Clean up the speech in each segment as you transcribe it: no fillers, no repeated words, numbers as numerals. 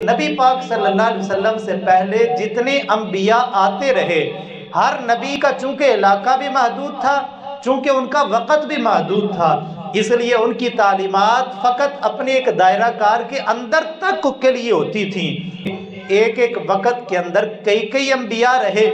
نبی پاک صلی اللہ علیہ وسلم سے پہلے جتنے انبیاء آتے رہے، ہر نبی کا چونکہ علاقہ بھی محدود تھا، چونکہ ان کا وقت بھی محدود تھا، اس لیے ان کی تعلیمات فقط اپنے ایک دائرہ کار کے اندر تک کے لیے ہوتی تھیں۔ ایک ایک وقت کے اندر کئی انبیاء رہے،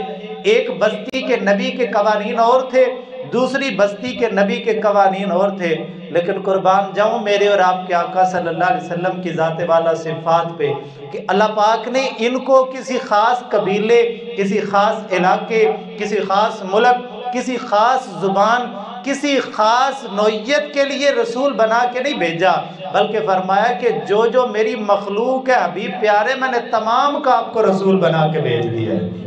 ایک بستی کے نبی کے قوانین اور تھے، دوسری بستی کے نبی کے قوانین اور تھے، لیکن قربان جاؤں میرے اور آپ کے آقا صلی اللہ علیہ وسلم کی ذات والا صفات پہ کہ اللہ پاک نے ان کو کسی خاص قبیلے، کسی خاص علاقے، کسی خاص ملک، کسی خاص زبان، کسی خاص نوعیت کے لیے رسول بنا کے نہیں بھیجا، بلکہ فرمایا کہ جو میری مخلوق ہے حبیب پیارے، میں نے تمام کا آپ کو رسول بنا کے بھیج دیا ہے۔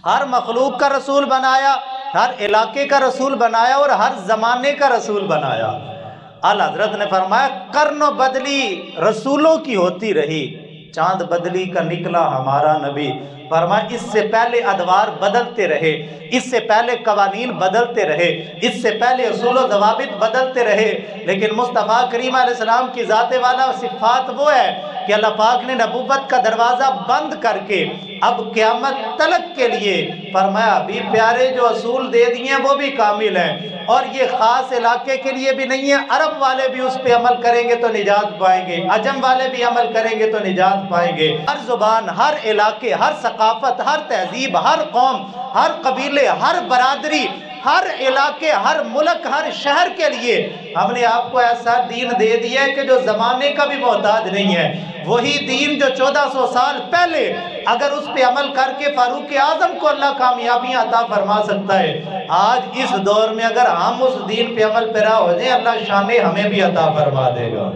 ہر مخلوق کا رسول بنایا، ہر علاقے کا رسول بنایا اور ہر زمانے کا رسول بنایا۔ اعلیٰ حضرت نے فرمایا قرن و بدلی رسولوں کی ہوتی رہی، چاند بدلی کا نکلا ہمارا نبی۔ فرمایا اس سے پہلے ادوار بدلتے رہے، اس سے پہلے قوانین بدلتے رہے، اس سے پہلے اصول و ضوابط بدلتے رہے، لیکن مصطفیٰ کریم علیہ السلام کی ذات والا صفات وہ ہے کہ اللہ پاک نے نبوت کا دروازہ بند کر کے اب قیامت تلک کے لیے فرمایا ابھی پیارے جو اصول دے دیے ہیں وہ بھی کامل ہیں، اور یہ خاص علاقے کے لیے بھی نہیں ہے، عرب والے بھی اس پہ عمل کریں گے تو نجات پائیں گے، عجم والے بھی عمل کریں گے تو نجات پائیں گے۔ ہر زبان، ہر علاقے، ہر ثقافت، ہر تہذیب، ہر قوم، ہر قبیلے، ہر برادری، ہر علاقے، ہر ملک، ہر شہر کے لیے ہم نے آپ کو ایسا دین دے دیا ہے کہ جو زمانے کا بھی محتاج نہیں ہے۔ وہی دین جو 1400 سال پہلے اگر اس پہ عمل کر کے فاروق اعظم کو اللہ کامیابیاں عطا فرما سکتا ہے، آج اس دور میں اگر ہم اس دین پہ عمل پیرا ہو جائیں اللہ شان ہمیں بھی عطا فرما دے گا۔